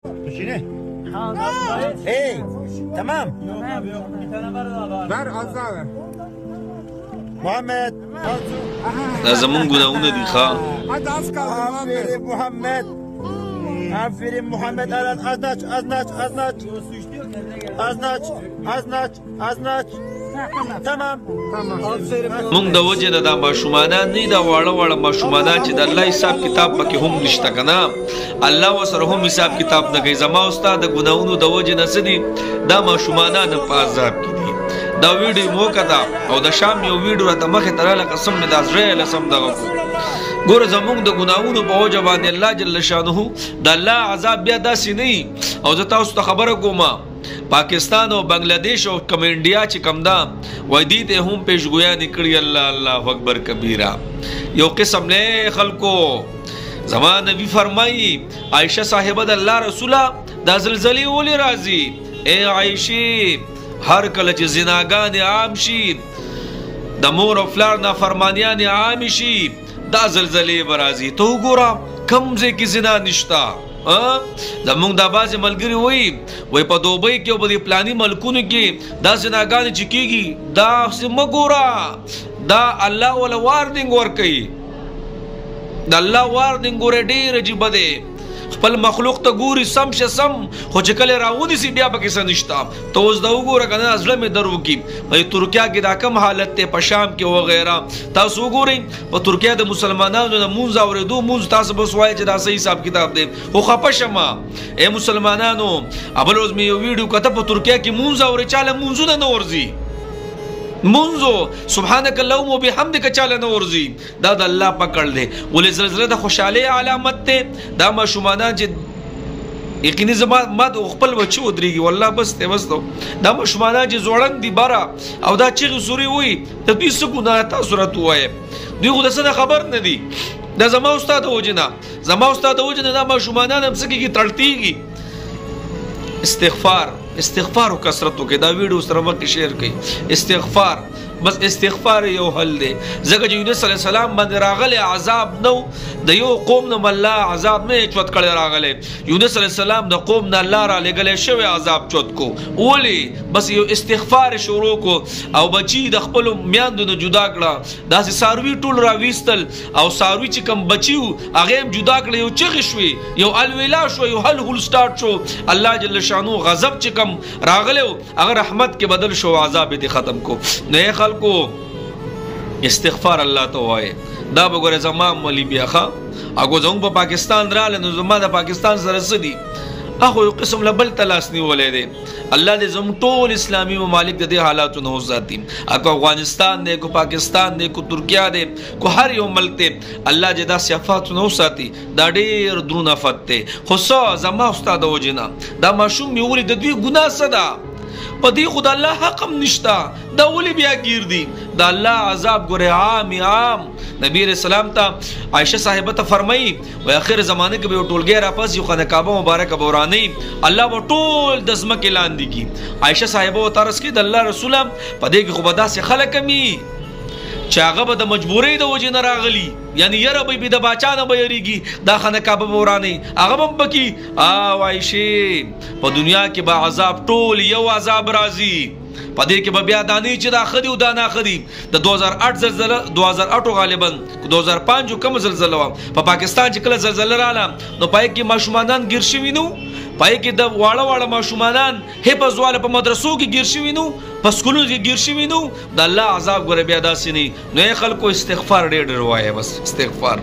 تشيني؟ ايه تمام. بر ازاوه محمد زمون ګناونه دي ښا آفرین محمد آفرین محمد الان ازناچ تمام. مونږ د وجه د ماشومانه نه دا واړه واړه ماشومانه چې د الله حساب کتاب پکې هم نشته کنه الله وسره هم حساب کتاب نه کوي. زما استاد د ګناونو د وجه نه سدي دا ماشومانه نه په عذاب کې دي. دا ویډیو مو کړه او د شام یو ویډیو راته مخه تراله قسم مې د ازرائیل سم دغه ګور زمونږ د ګناونو په وجه باندې الله جل شانه د الله عذاب بیا داسې نه. او زه تاسو ته خبره کوم پاکستان او بنگلاديش او کم انډیا چې کم دا وای دي ته هم پیشګویا نکړي الله اکبر کبیره. یو قسم نه خلکو زمان نبی فرمایي عائشه صاحبه د الله رسوله دا زلزلې ولې راځي؟ اے عائشه هر کله چې زناګان عام شي د مور او فلار نافرمانیان عام شي دا زلزلې برازي. ته وګوره کم ځای کې زنا نشتا. زمونږ دا بعضې ملګري وایي په دوبۍ کې او په دې پلاني ملکونو کې دا زناګانې چې کېږي داسې مه ګوره. دا الله وله وارننګ ورکوي. د الله وارننګ ګوره ډېر عجیبه دی. خپل مخلوق ته ګوري سم شه سم خو چې کله راونیسي بیا پکې څه نشته. ته اوس دا وګوره که نه زړه مې در وکړي په ترکیه کې دا کم حالت دی په شام کې وغیره. تاسو وګورئ په ترکیه د مسلمانانو د مونځ اورېدو مونځ تاسو به اوس وایئ چې دا صحیح حساب کتاب دی خو خفه شمه ای مسلمانانو. بل ورځ مې یو ویډیو کته په ترکیه کې مونځ اورې چاله مونځونه نه ورځي منځو سبحانك اللهم وبحمدك چاله نه ورځي. دا د الله پکړ دی. ولې زلزله د خوشحالۍ علامت دی. دا ماشومانان چې یقیني زما ما د خپل بچي ودرېږي والله بس دی بس دا ماشومانان چې زوړند دي بره او دا چغې سورې وایي ته دوی څه ګناه تاسو راته ووایه دوی خو د څه نه خبر نه دي. دا زما استاد د وجې نه دا ماشومانان هم څه کېږي تړتېږي. استغفار او کثرت وکړئ. دا ویډیو سره مخکې شیر کړئ. استغفار بس استغفار یو حل دی. ځکه چې یونس علیه السلام باندې راغلی عذاب نو د یو قوم نه الله عذاب نه چوت کړی راغلی. یونس علیه السلام د قوم نه الله را لېږلی شوی عذاب چوت کو. ولې بس یو استغفار شروع کو او بچي د خپلو میاندو نه جدا کړه. داسې څاروي ټول راویستل او څاروي چې کوم بچي وو هغې هم جدا کړه. یو چغې شوې یو الویلا شو یو هل سټارټ شو. الله جل شانو غضب چې کوم راغلی و هغه رحمت کې بدل شو عذاب یې ختم کو. نه خلکو استغفار الله ته وایي. دا به ګوره زما ملی بیا ښه اګو زموږ په پاکستان راغله نو زما د پاکستان سره څه دي هغه یو قسم له بل ته لاس نیولی دی. الله دې زموږ ټول اسلامي ممالک د دې حالاتو نه وساتي. که افغانستان دی که پاکستان دی که ترکیه دی که هر یو ملک دی الله دې داسې افاتو نه وساتي. دا ډېر درون افت دی. خو څه زما استاد د وجې نه دا ماشوم مې ولید د دوی ګناه څه ده په دې خو د الله حق هم نشته. دا ولې بیا ګیر دي. د الله عذاب ګورې عام نبی علیہ السلام ته عائشه صاحبه ته فرمایي و اخر زمانه کې به یو ټولګی راپاس یو خانه کعبه مبارکه به ورانوي الله به ټول د ځمکې لاندې کړي. عائشه صاحبه ورته عرض کړي د الله رسوله په دې کې خو به داسې خلک هم چې هغه به د مجبورۍ د وجې نه راغلي یعنی یره به د باچا نه به یریږي دا خانه کعبه به ورانوي هغه به هم پکې عایشې په دنیا کې به عذاب ټول یو عذاب راځي. په دې کې به بیا دانی چې دا ښه دي او دا ناښه دي. د 2008 زلزله 2008 غالبا 2005 کم زلزله وه په پاکستان چې کله زلزله راله نو پای کې ماشومانان ګیر شوي نو پای کې د واړه ماشومانان حفظ واله په مدرسو کې ګیر شوي نو په سکولونو کې ګیر شوي نو د الله عذاب ګوره بیا داسې نه. نو خلکو استغفار ډېر وایه بس استغفار.